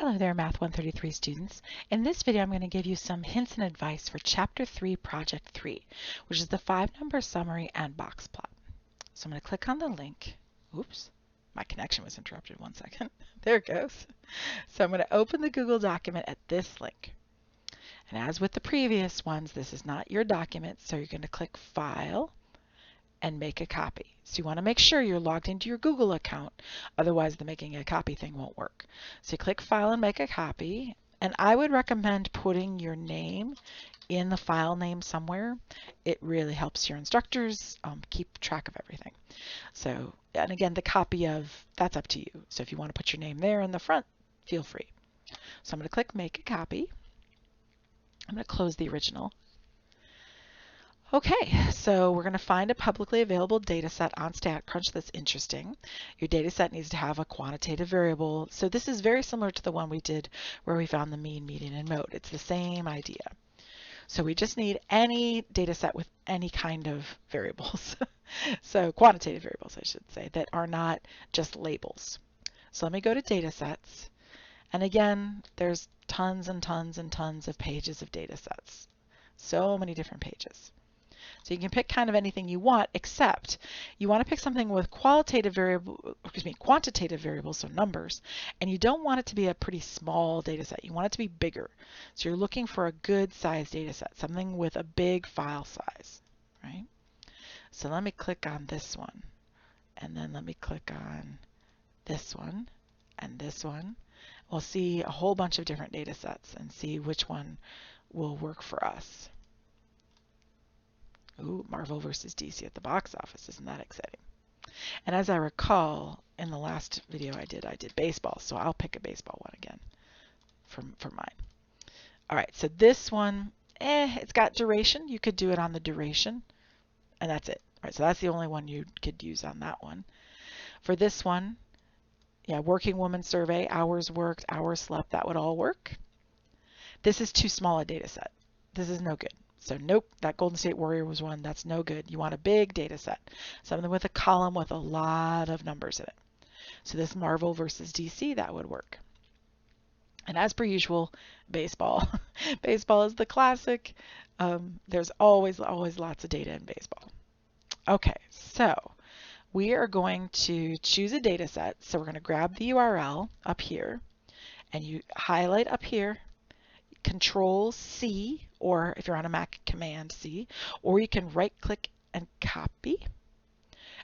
Hello there, Math 133 students. In this video, I'm going to give you some hints and advice for Chapter 3, Project 3, which is the 5-number summary and box plot. So I'm going to click on the link. Oops, my connection was interrupted. 1 second. There it goes. So I'm going to open the Google document at this link. And as with the previous ones, this is not your document, so you're going to click File and make a copy. So you want to make sure you're logged into your Google account, otherwise the making a copy thing won't work. So you click File and make a copy, and I would recommend putting your name in the file name somewhere. It really helps your instructors keep track of everything. So, and again, the copy of, that's up to you. So if you want to put your name there in the front, feel free. So I'm going to click Make a Copy. I'm going to close the original. Okay, so we're going to find a publicly available data set on StatCrunch that's interesting. Your data set needs to have a quantitative variable. So this is very similar to the one we did where we found the mean, median, and mode. It's the same idea. So we just need any data set with any kind of variables. So quantitative variables, I should say, that are not just labels. So let me go to data sets. And again, there's tons and tons and tons of pages of data sets. So many different pages. So you can pick kind of anything you want, except you want to pick something with quantitative variables, so numbers, and you don't want it to be a pretty small data set. You want it to be bigger. So you're looking for a good size data set, something with a big file size, right? So let me click on this one, and then let me click on this one and this one. We'll see a whole bunch of different data sets and see which one will work for us. Ooh, Marvel versus DC at the box office. Isn't that exciting? And as I recall, in the last video I did baseball, so I'll pick a baseball one again for mine. All right, so this one, it's got duration. You could do it on the duration, and that's it. All right, so that's the only one you could use on that one. For this one, yeah, working woman survey, hours worked, hours slept, that would all work. This is too small a data set. This is no good. So nope, that Golden State Warrior was one. That's no good. You want a big data set, something with a column with a lot of numbers in it. So this Marvel versus DC, that would work. And as per usual, baseball. Baseball is the classic. There's always lots of data in baseball. Okay, so we are going to choose a data set. So we're going to grab the URL up here, and you highlight up here, Control C, or if you're on a Mac, Command C, or you can right click and copy,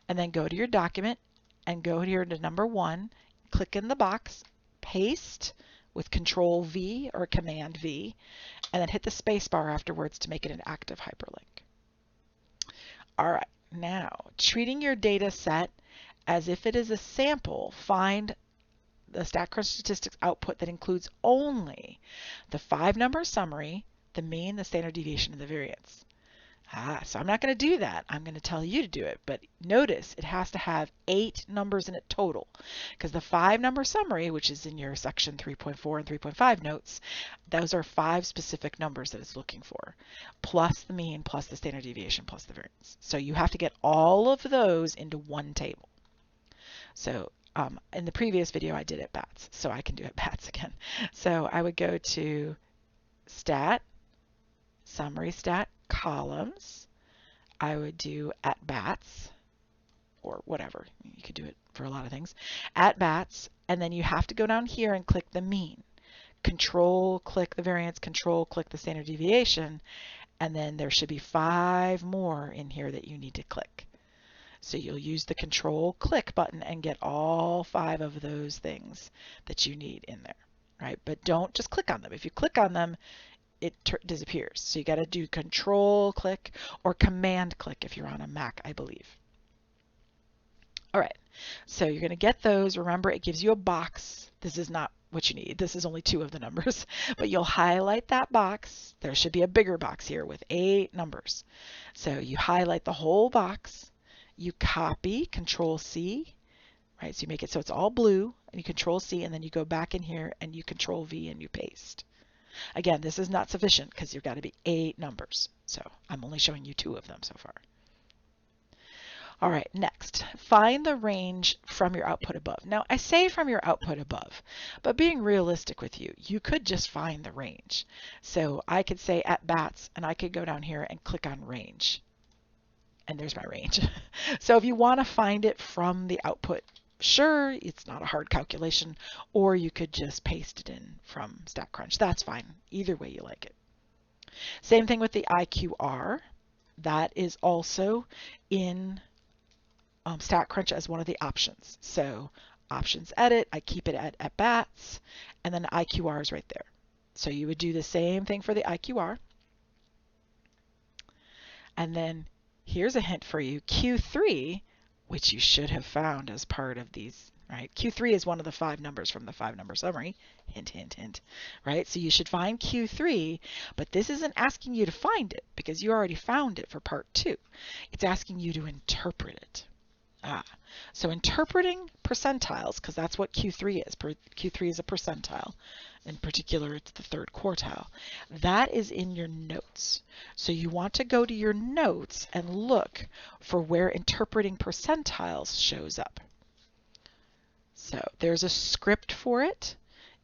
and then go to your document and go here to number 1, click in the box, paste with Control V or Command V, and then hit the space bar afterwards to make it an active hyperlink. All right, now treating your data set as if it is a sample, find the StatCrunch statistics output that includes only the 5-number summary, the mean, the standard deviation, and the variance. So I'm not going to do that. I'm going to tell you to do it, but notice it has to have 8 numbers in it total, because the 5-number summary, which is in your section 3.4 and 3.5 notes, those are 5 specific numbers that it's looking for, plus the mean, plus the standard deviation, plus the variance. So you have to get all of those into one table. So in the previous video, I did it bats, so I can do it bats again. So I would go to Stat, Summary Stat, Columns. I would do at bats, or whatever. You could do it for a lot of things. At bats, and then you have to go down here and click the mean. Control, click the variance, Control, click the standard deviation, and then there should be 5 more in here that you need to click. So you'll use the Control click button and get all 5 of those things that you need in there, right? But don't just click on them. If you click on them, it disappears. So you got to do Control click or Command click if you're on a Mac, I believe. All right, so you're going to get those. Remember, it gives you a box. This is not what you need. This is only 2 of the numbers, but you'll highlight that box. There should be a bigger box here with 8 numbers. So you highlight the whole box. You copy, Control C, right? So you make it so it's all blue, and you Control C, and then you go back in here and you Control V and you paste. Again, this is not sufficient because you've got to be 8 numbers. So I'm only showing you 2 of them so far. All right, next, find the range from your output above. Now, I say from your output above, but being realistic with you, you could just find the range. So I could say at bats, and I could go down here and click on range. And there's my range. So if you want to find it from the output, sure, it's not a hard calculation, or you could just paste it in from StatCrunch. That's fine. Either way you like it. Same thing with the IQR. That is also in StatCrunch as one of the options. So options edit, I keep it at bats, and then IQR is right there. So you would do the same thing for the IQR. And then here's a hint for you, Q3, which you should have found as part of these, right? Q3 is one of the 5 numbers from the 5-number summary. Hint, hint, hint, right? So you should find Q3, but this isn't asking you to find it because you already found it for part 2. It's asking you to interpret it. So interpreting percentiles, because that's what Q3 is. Q3 is a percentile. In particular, it's the 3rd quartile. That is in your notes. So you want to go to your notes and look for where interpreting percentiles shows up. So there's a script for it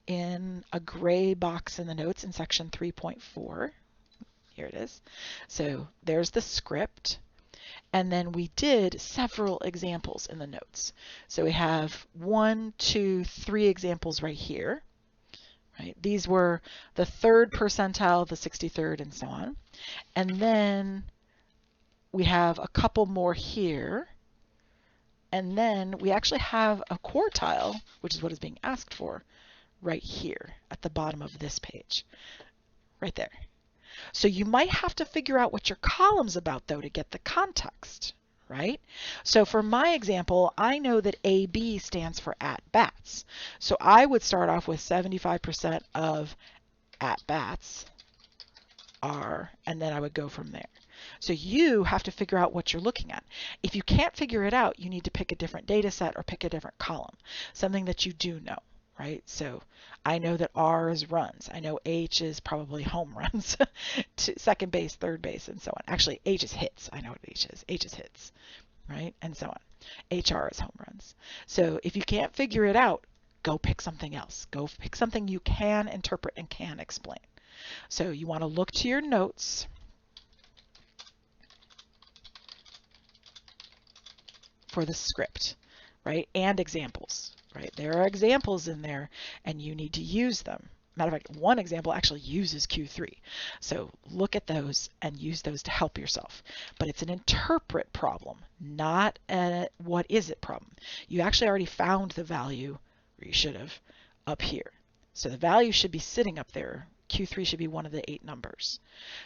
in a gray box in the notes in section 3.4. Here it is. So there's the script. And then we did several examples in the notes. So we have 1, 2, 3 examples right here. Right? These were the 3rd percentile, the 63rd, and so on. And then we have a couple more here. And then we actually have a quartile, which is what is being asked for, right here at the bottom of this page. Right there. So you might have to figure out what your column's about, though, to get the context, right? So for my example, I know that AB stands for at bats. So I would start off with 75% of at bats are, and then I would go from there. So you have to figure out what you're looking at. If you can't figure it out, you need to pick a different data set or pick a different column, something that you do know. Right? So I know that R is runs. I know H is probably home runs, to second base, third base, and so on. Actually, H is hits. I know what H is. H is hits, right? And so on. HR is home runs. So if you can't figure it out, go pick something else. Go pick something you can interpret and can explain. So you want to look to your notes for the script, right? And examples. Right? There are examples in there and you need to use them. Matter of fact, one example actually uses Q3. So look at those and use those to help yourself. But it's an interpret problem, not a what is it problem. You actually already found the value, or you should have, up here. So the value should be sitting up there. Q3 should be one of the 8 numbers.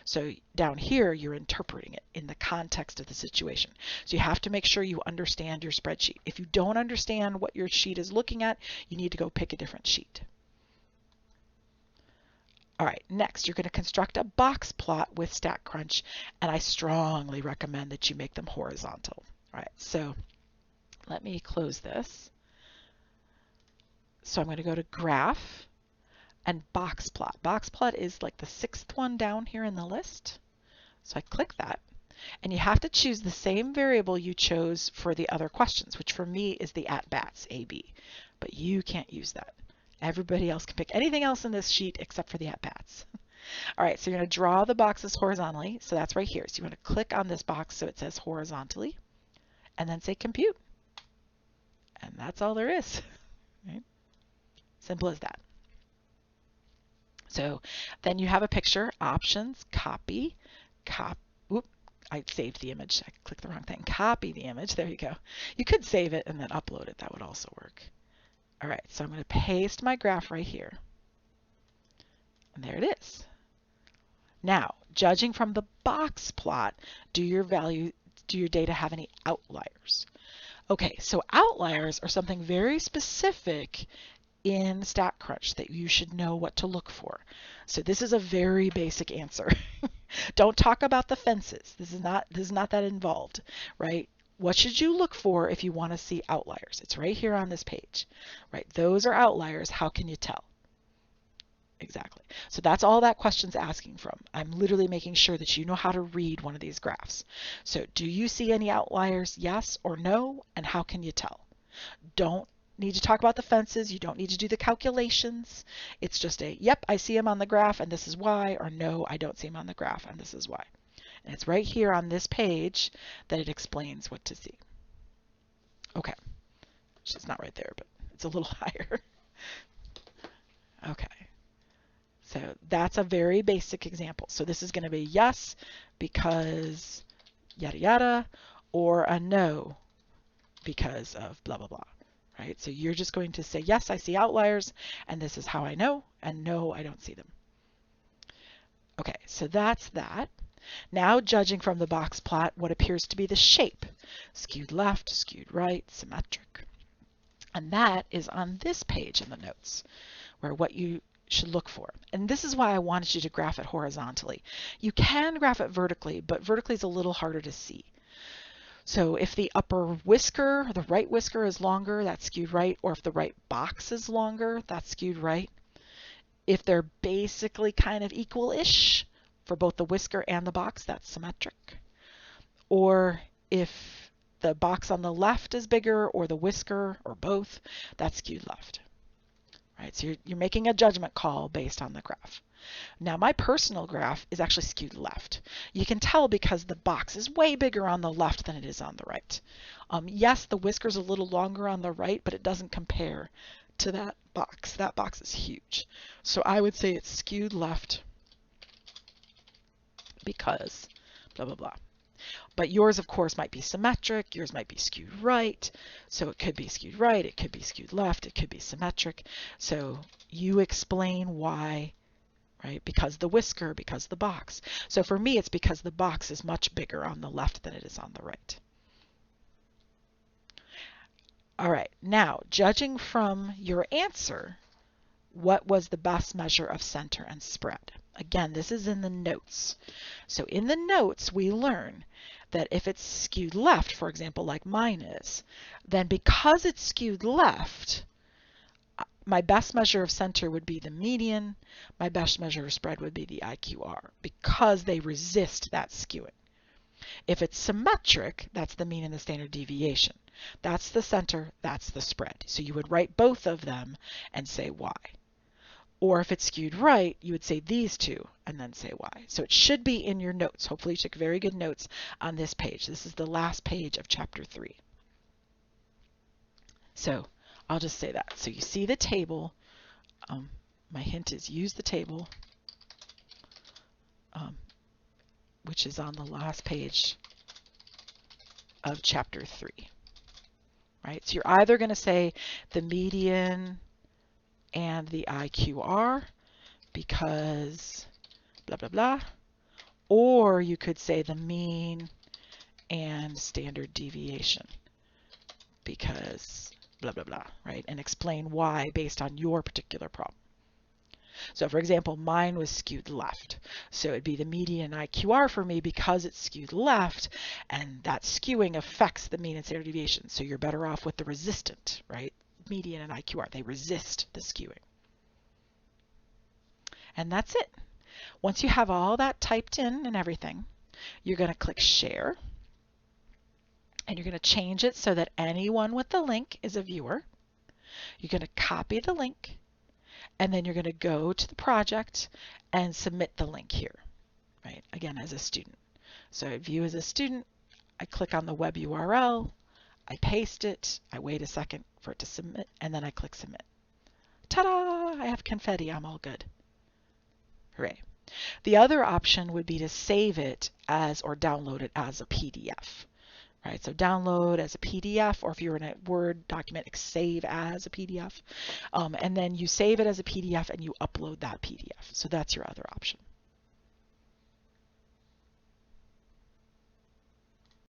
So down here, you're interpreting it in the context of the situation. So you have to make sure you understand your spreadsheet. If you don't understand what your sheet is looking at, you need to go pick a different sheet. All right, next, you're going to construct a box plot with StatCrunch, and I strongly recommend that you make them horizontal. All right, so let me close this. So I'm going to go to Graph and Boxplot. Boxplot is like the 6th one down here in the list. So I click that. And you have to choose the same variable you chose for the other questions, which for me is the at-bats, AB. But you can't use that. Everybody else can pick anything else in this sheet except for the at-bats. All right, so you're going to draw the boxes horizontally. So that's right here. So you want to click on this box so it says horizontally, and then say compute. And that's all there is. Right? Simple as that. So then you have a picture, options, copy, whoop, I saved the image. I clicked the wrong thing. Copy the image. There you go. You could save it and then upload it. That would also work. All right, so I'm going to paste my graph right here. And there it is. Now, judging from the box plot, do your data have any outliers? Okay, so outliers are something very specific in StatCrunch that you should know what to look for. So this is a very basic answer. Don't talk about the fences. This is not that involved, right? What should you look for if you want to see outliers? It's right here on this page, right? Those are outliers. How can you tell? Exactly. So that's all that question's asking from. I'm literally making sure that you know how to read one of these graphs. So do you see any outliers? Yes or no? And how can you tell? Don't need to talk about the fences. You don't need to do the calculations. It's just a, yep, I see them on the graph and this is why, or no, I don't see them on the graph and this is why. And it's right here on this page that it explains what to see. Okay. It's not right there, but it's a little higher. Okay. So that's a very basic example. So this is going to be yes because yada yada, or a no because of blah blah blah, right? So you're just going to say yes, I see outliers, and this is how I know, and no, I don't see them. Okay, so that's that. Now judging from the box plot what appears to be the shape, skewed left, skewed right, symmetric. And that is on this page in the notes, where what you should look for. And this is why I wanted you to graph it horizontally. You can graph it vertically, but vertically is a little harder to see. So if the upper whisker, the right whisker is longer, that's skewed right, or if the right box is longer, that's skewed right. If they're basically kind of equal-ish for both the whisker and the box, that's symmetric. Or if the box on the left is bigger, or the whisker, or both, that's skewed left. Right, so you're making a judgment call based on the graph. Now my personal graph is actually skewed left. You can tell because the box is way bigger on the left than it is on the right. Yes, the whisker's a little longer on the right, but it doesn't compare to that box. That box is huge. So I would say it's skewed left because blah, blah, blah. But yours, of course, might be symmetric. Yours might be skewed right. So it could be skewed right. It could be skewed left. It could be symmetric. So you explain why, right? Because the whisker, because the box. So for me, it's because the box is much bigger on the left than it is on the right. All right. Now, judging from your answer, what was the best measure of center and spread? Again, this is in the notes. So in the notes, we learn that if it's skewed left, for example, like mine is, then because it's skewed left, my best measure of center would be the median. My best measure of spread would be the IQR because they resist that skewing. If it's symmetric, that's the mean and the standard deviation. That's the center, that's the spread. So you would write both of them and say why. Or if it's skewed right, you would say these two and then say why. So it should be in your notes. Hopefully you took very good notes on this page. This is the last page of chapter 3. So I'll just say that. So you see the table. My hint is use the table, which is on the last page of chapter 3. Right? So you're either going to say the median and the IQR because blah, blah, blah. Or you could say the mean and standard deviation because blah, blah, blah, right? And explain why based on your particular problem. So for example, mine was skewed left. So it'd be the median IQR for me because it's skewed left, and that skewing affects the mean and standard deviation. So you're better off with the resistant, right? Median and IQR, they resist the skewing. And that's it. Once you have all that typed in and everything, you're going to click share. And you're going to change it so that anyone with the link is a viewer. You're going to copy the link. And then you're going to go to the project and submit the link here, right? Again, as a student. So I view as a student. I click on the web URL. I paste it. I wait a second for it to submit. And then I click submit. Ta-da! I have confetti. I'm all good. Hooray. The other option would be to save it as or download it as a PDF. Right, so download as a PDF, or if you're in a Word document, save as a PDF. And then you save it as a PDF and you upload that PDF. So that's your other option.